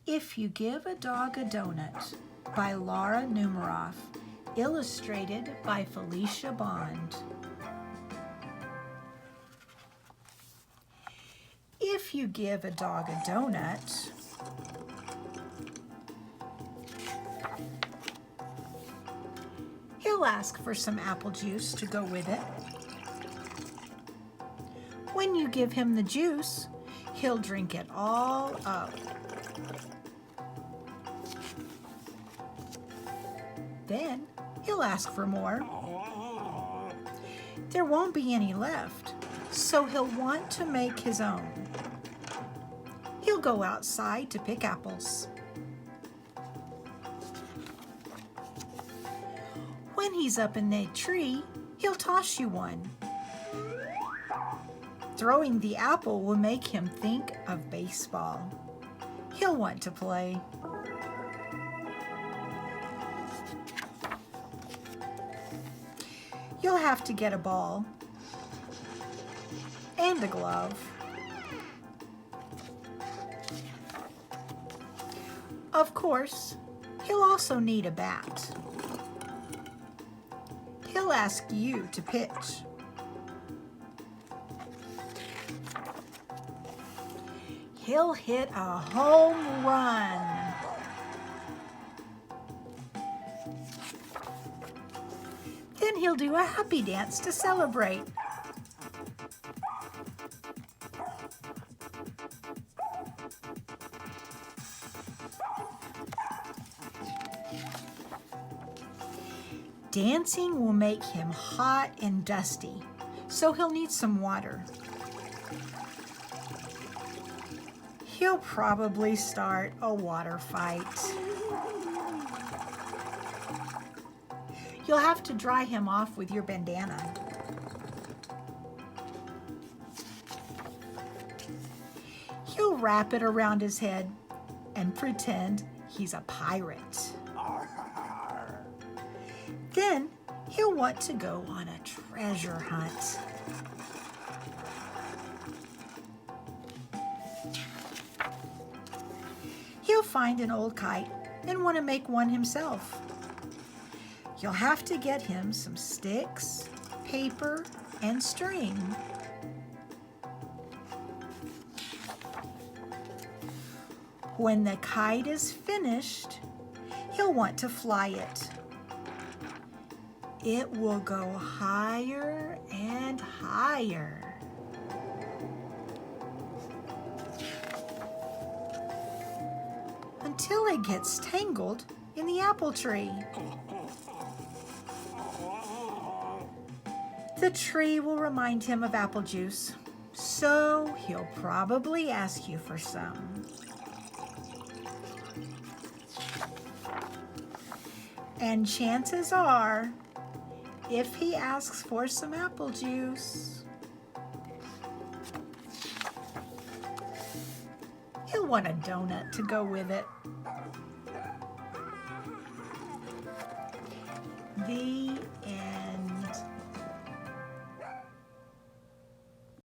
If You Give a Dog a Donut by Laura Numeroff, illustrated by Felicia Bond. If you give a dog a donut, he'll ask for some apple juice to go with it. When you give him the juice, he'll drink it all up. Then he'll ask for more. There won't be any left, so he'll want to make his own. He'll go outside to pick apples. When he's up in the tree, he'll toss you one. Throwing the apple will make him think of baseball. He'll want to play. You'll have to get a ball and a glove. Of course, he'll also need a bat. He'll ask you to pitch. He'll hit a home run. Then he'll do a happy dance to celebrate. Dancing will make him hot and dusty, so he'll need some water. He'll probably start a water fight. You'll have to dry him off with your bandana. He'll wrap it around his head and pretend he's a pirate. Then he'll want to go on a treasure hunt. He'll find an old kite and want to make one himself. You'll have to get him some sticks, paper, and string. When the kite is finished, he'll want to fly it. It will go higher and higher. Until it gets tangled in the apple tree. The tree will remind him of apple juice, so he'll probably ask you for some. And chances are, if he asks for some apple juice, he'll want a donut to go with it. The end.